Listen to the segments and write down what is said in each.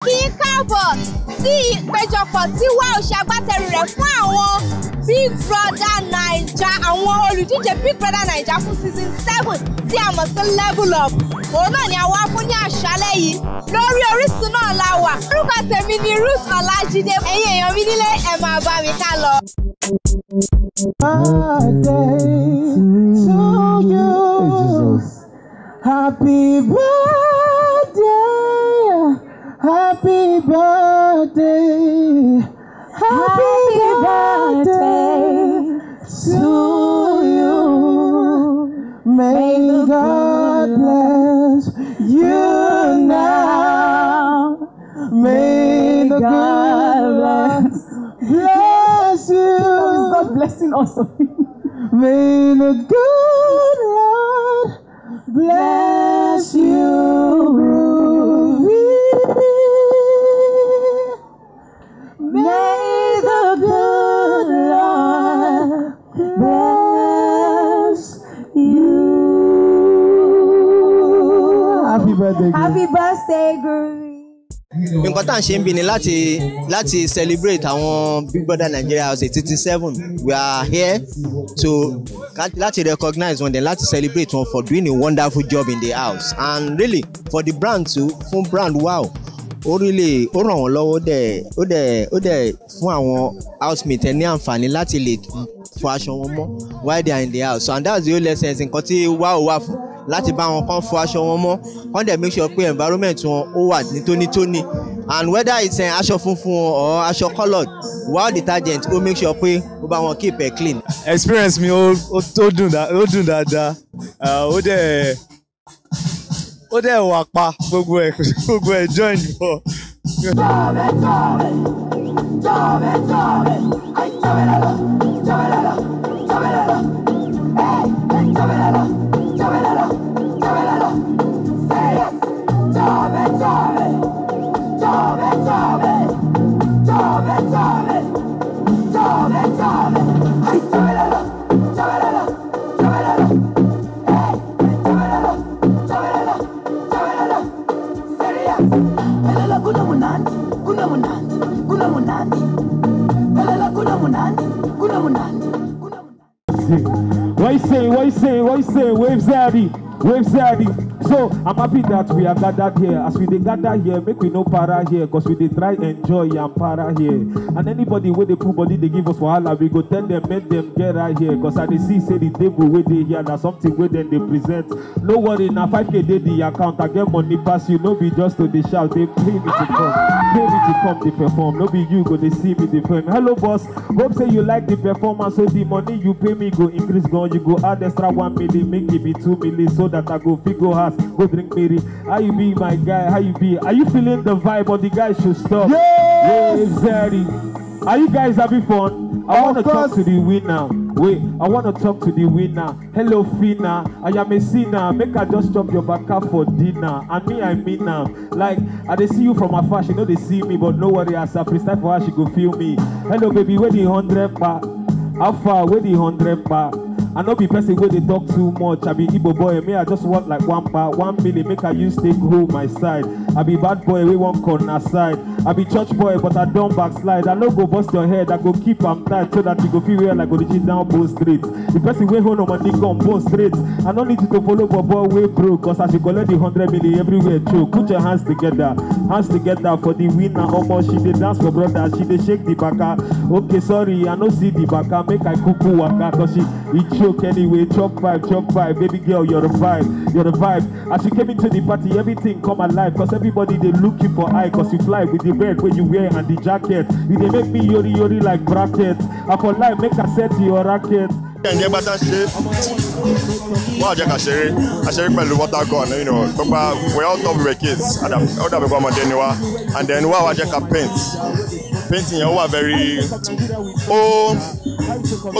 Kí káàbọ̀ sí ìpéjọpọ̀ tí WOW ṣe agbátẹrù rẹ̀ fún àwọn Big Brother Naija, àwọn olùdíje Big Brother Naija fún season 7 tí a mọ̀ sí Level Up. Òun náà ni a wá fún ní àṣálẹ́ yìí lórí Orísun náà la wà. Orúkọ tèmi ni Ruth Ọlájídé. Ẹ̀yin èèyàn mi nílé ẹ máa bá mi ká lọ. Happy birthday, happy birthday, happy birthday to you. May God bless you now. May the God bless you. God blessing us. May the good Lord bless you, Groovy. May the good Lord bless you. Happy birthday, Groovy. Happy birthday, Groovy. Nǹkan tá à ń ṣe ń bí ni láti celebrate àwọn Big Brother Nigeria House 87. We are here to láti recognize wọn then láti celebrate wọn for doing a wonderful job in the house and really for the brand too, fún brand WOW ó ràn wọ́n lọ́wọ́ ó dẹ̀ fún àwọn housemate ní àǹfààní láti lè fọ aṣọ wọn mọ́ while they are in the house, so and that's the whole essence nǹkan tí WOW wà fún, láti bá wọn kàn fọ aṣọ wọn mọ́ kàn dẹ̀ make sure pé environment wọn ó wà ní tónítóní, and whether it's aṣọ funfun or aṣọ coloured, WOW detergent ó make sure pé ó bá wọn keep it clean. Experience mi ó dùn dáadáa, ó dẹ̀ wà pa gbogbo ẹ̀ join bọ̀. What you say? Wave Zaddy. So I'm happy that we are gathered here. As we dey gather here, make we no para here, cause we dey try enjoy and para here. And anybody where they put body, they give us wahala, we go tell them, make them get right here. Cause I dey see say the table where they here, na something where then they present. No worry, na 5K dey the account. I get money pass you, no be just to the shout. They pay me to come, they perform. No be you go they see me the film. Hello boss, hope say you like the performance, so the money you pay me go increase. Gone, you go add extra 1 million, make it be 2 million, so that I go figure house, go drink Mary. How you be, my guy? How you be? Are you feeling the vibe, or the guys should stop? Yeah, exactly. Are you guys having fun? I want to talk to the winner. Wait, I want to talk to the winner. Hello, Fina. I am a sinner. Make her just chop your back up for dinner. And me, I mean now. Like, I they see you from afar. She know they see me, but no worry. As I freestyle for her, she go feel me. Hello, baby. Where the 100 bar? How far? Where the 100 bar? I know be person where they talk too much. I be Igbo boy, me I just want like 1 million, make I use take hold my side. I be bad boy, we want corner side. I be church boy, but I don't backslide. I no go bust your head, I go keep am tight so that you go feel real like origin down both streets. The person way hold on my dick on both streets. I don't need you to follow Bobo way broke, cause as you collect the 100 million everywhere too. Put your hands together for the winner. Almost she dey dance for brother, she dey shake the baka. Okay, sorry, I no see the baka, make I cuckoo waka, cause she joke anyway. Chop vibe, baby girl, you're the vibe. As you came into the party, everything come alive, cause everybody they looking for eye, cause you fly with the bed when you wear and the jacket. You they make me yori like bracket. I for life make a set your racket. Ẹ̀yẹ́ bá tá ṣe wọ́n àjẹ́ àṣẹrí pẹ̀lú water gun, you know, we all thought we were kids, ó dàbí pé ọmọdé ni wá, and then wọ́n àjẹ́ ká painting yẹn wà very ó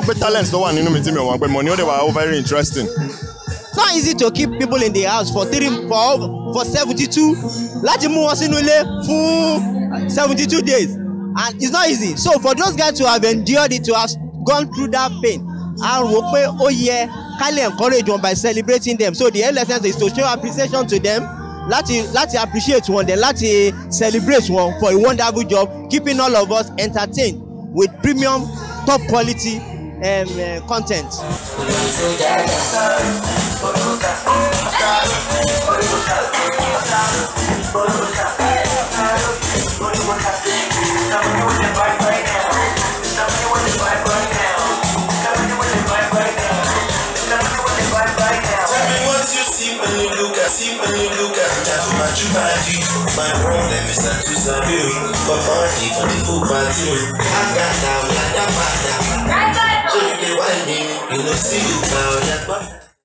gbé talent tó wà nínú mi tí mi ò wọ́n pé mo ní ó dẹ̀ wà very interesting. It's not easy to keep people in the house for 72 láti mú wọn sínú ilé fún 72 days, and it's not easy. So for those guys to have endured it, to have gone through that pain, a rò pé ó yẹ ká lè encourage them by celebrating them. So the essence is to show appreciation to them, láti appreciate wọn then láti celebrate wọn for a wonderful job keeping all of us entertained with premium top quality content. My problem is not to serve you, but party for the full party. I got down like that, so you can wind me, you know, see you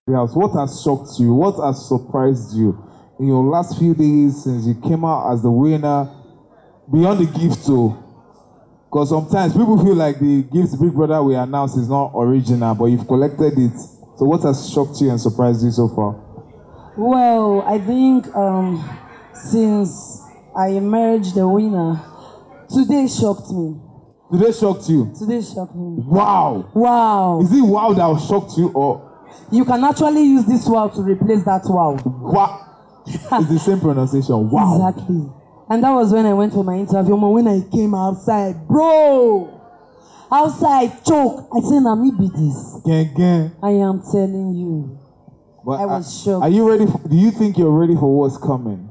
now. What has shocked you? What has surprised you in your last few days since you came out as the winner? Beyond the gift, too, because sometimes people feel like the gift Big Brother we announced is not original, but you've collected it. So, what has shocked you and surprised you so far? Well, I think since I emerged the winner, today shocked me. Today shocked you? Today shocked me. Wow. Wow. Is it wow that shocked you or? You can actually use this wow to replace that wow. Wow. It's the same pronunciation. Wow. Exactly. And that was when I went for my interview. When I came outside, bro. Outside, choke. I said, "Na me be this." Gang. I am telling you. But I was shocked. Are you ready? Do you think you're ready for what's coming?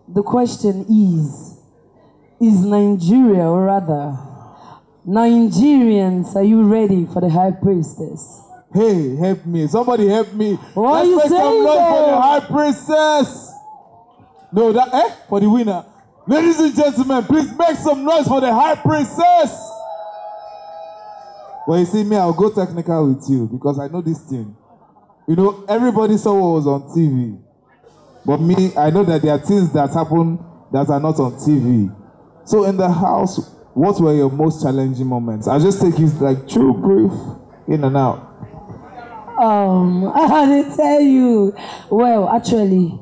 The question is Nigeria, or rather, Nigerians, are you ready for the High Priestess? Hey, help me. Somebody help me. What are Let's you make some saying noise for there? the High Priestess. No, for the winner. Ladies and gentlemen, please make some noise for the High Priestess. Well, you see me, I'll go technical with you because I know this thing. You know, everybody saw what was on TV. But me, I know that there are things that happen that are not on TV. So in the house, what were your most challenging moments? I'll just take you like true brief, in and out. I didn't tell you. Well, actually,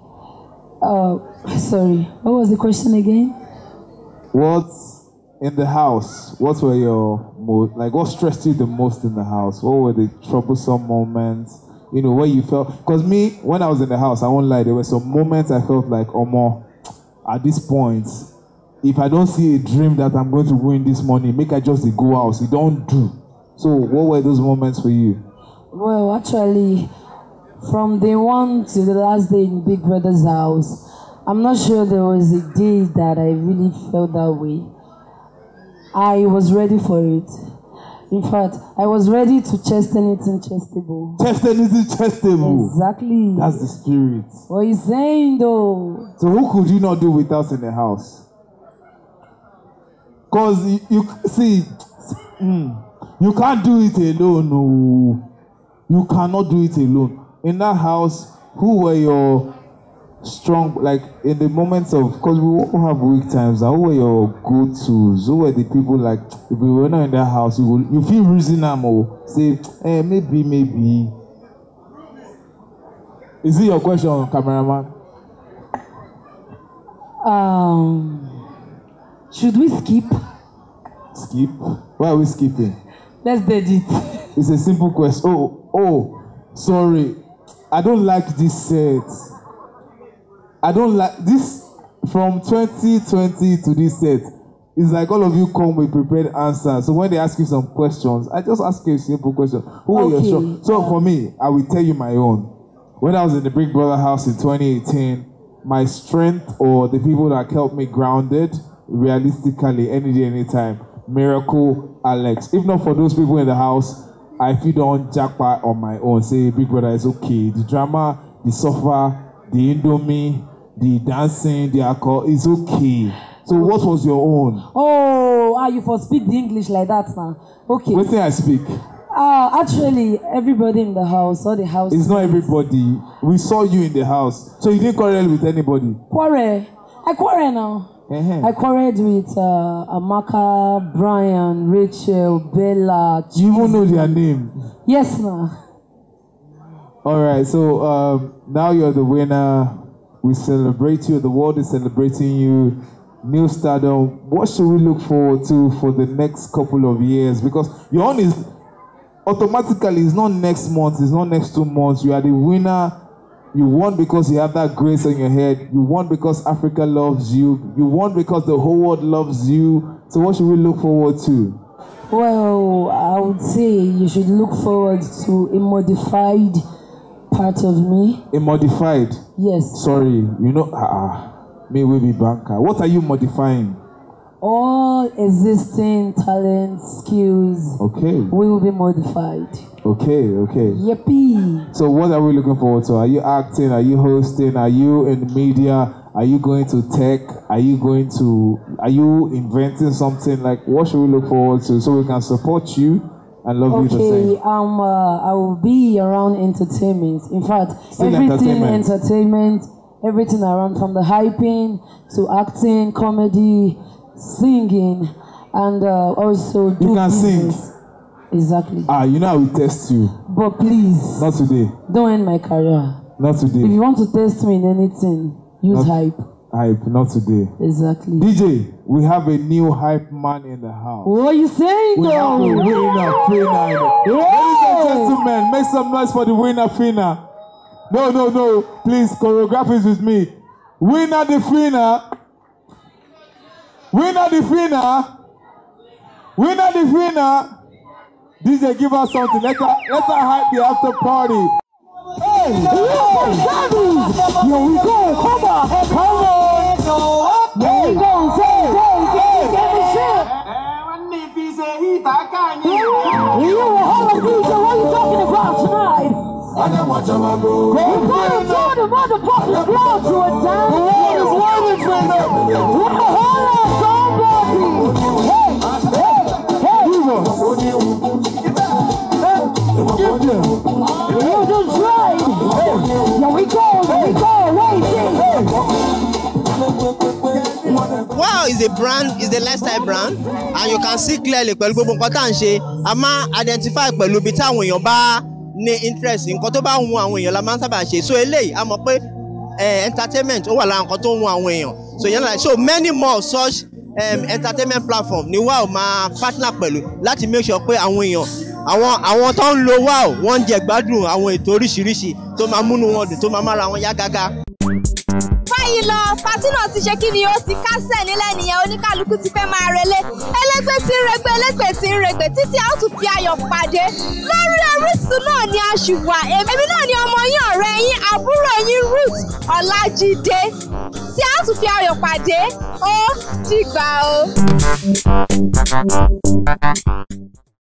sorry. What was the question again? What's in the house? What were your most, like, what stressed you the most in the house? What were the troublesome moments? You know, where you felt, because me, when I was in the house, I won't lie, there were some moments I felt like, Omo, at this point, if I don't see a dream that I'm going to win this money, make I just go out. You don't do. So, what were those moments for you? Well, actually, from day one to the last day in Big Brother's house, I'm not sure there was a day that I really felt that way. I was ready for it. In fact, I was ready to chest anything chestable. Chest anything chestable. Exactly. That's the spirit. What are you saying, though? So who could you not do without in the house? Because you see, you can't do it alone. No. You cannot do it alone. In that house, who were your strong, like in the moments of, because we all have weak times, who were your go-tos? Who were the people like, if we were not in that house, you feel reasonable, say, maybe. Is it your question, cameraman? Should we skip? Skip? Why are we skipping? Let's do it. It's a simple question. Oh, sorry. I don't like this set. I don't like this from 2020 to this set. It's like all of you come with prepared answers. So when they ask you some questions, I just ask you a simple question. Who are your strong? So for me, I will tell you my own. When I was in the Big Brother house in 2018, my strength or the people that helped me grounded, realistically, any day, anytime, Miracle, Alex. If not for those people in the house, I feel on jackpot on my own. Say Big Brother is okay. The drama, the sofa, the Indomie, the dancing, the alcohol is okay. So what was your own? You for speak the English like that now. Okay. What thing I speak? Actually, everybody in the house, all the house. It's not everybody. We saw you in the house. So you didn't quarrel with anybody? Quarrel. I quarrel now. I quarreled with Amaka, Brian, Rachel, Bella. You even know their name? Yes, ma'am. Alright, so now you're the winner. We celebrate you. The world is celebrating you. New stardom. What should we look forward to for the next couple of years? Because your own is automatically, it's not next month, it's not next 2 months. You are the winner You won because you have that grace on your head. You won because Africa loves you. You won because the whole world loves you. So what should we look forward to? Well, I would say you should look forward to a modified part of me. A modified? Yes. Sorry, you know, me will be banker. What are you modifying? All existing talents, skills will be modified. Okay. Yippee. So what are we looking forward to? Are you acting? Are you hosting? Are you in media? Are you going to tech? Are you inventing something? Like, what should we look forward to so we can support you and love you the same? I will be around entertainment. In fact, everything entertainment, everything around, from the hyping to acting, comedy, singing, and also do you can business. Sing. Exactly. You know I will test you. But please. Not today. Don't end my career. Not today. If you want to test me in anything, use hype. Hype, not today. Exactly. DJ, we have a new hype man in the house. What are you saying, we have the winner, Fina. Ladies and gentlemen, make some noise for the winner, Fina. No. Please, choreograph it with me. Winner the Fina. Winner the Fina. Winner the Fina. DJ, give us something. Let her hype the after party. Hey! Here we go! Come on! Here we go! Hold on, DJ, what are you talking about tonight? We're going to turn the motherfucking crowd to a dance. The world is waiting for them. Hold on, somebody. Hey. Give them. You just right. Here we go. Wow is a brand, is a lifestyle brand, and you can see clearly pẹ̀lú gbogbo nǹkan tá à ń ṣe. A máa identify pẹ̀lú ibi táwọn èèyàn bá ní interest, nǹkan tó bá wù àwọn èèyàn la máa ń sábà ṣe. So eléyìí a mọ̀ pé entertainment ó wà lára nǹkan tó wù àwọn èèyàn. So yẹn like so many more such entertainment platform ni WOW máa partner pẹ̀lú láti make sure pé àwọn èèyàn àwọn tó ń lo WOW wọ́n ń jẹ gbádùn àwọn ètò oríṣiríṣi tó máa múnú wọn dùn tó máa mára wọn yá gágá. Báyìí lọ pátí náà ti ṣe kí ni ó ti kásẹ̀ nílẹ̀ nìyẹn, oníkálukú ti fẹ́ máa relé, ẹlẹ́gbẹ́ tí ń regbẹ́ ẹlẹ́gbẹ́ tí ń regbẹ́ títí a ó tún fi ayọ̀ pàdé lórí Orísun náà ni a ṣì wà. Èmi náà ni ọmọ yín, ọ̀rẹ́ yín, àbúrò yín Ruth Ọlájídé tí a ó tún fi ayọ̀ pàdé. Ó dìgbà o.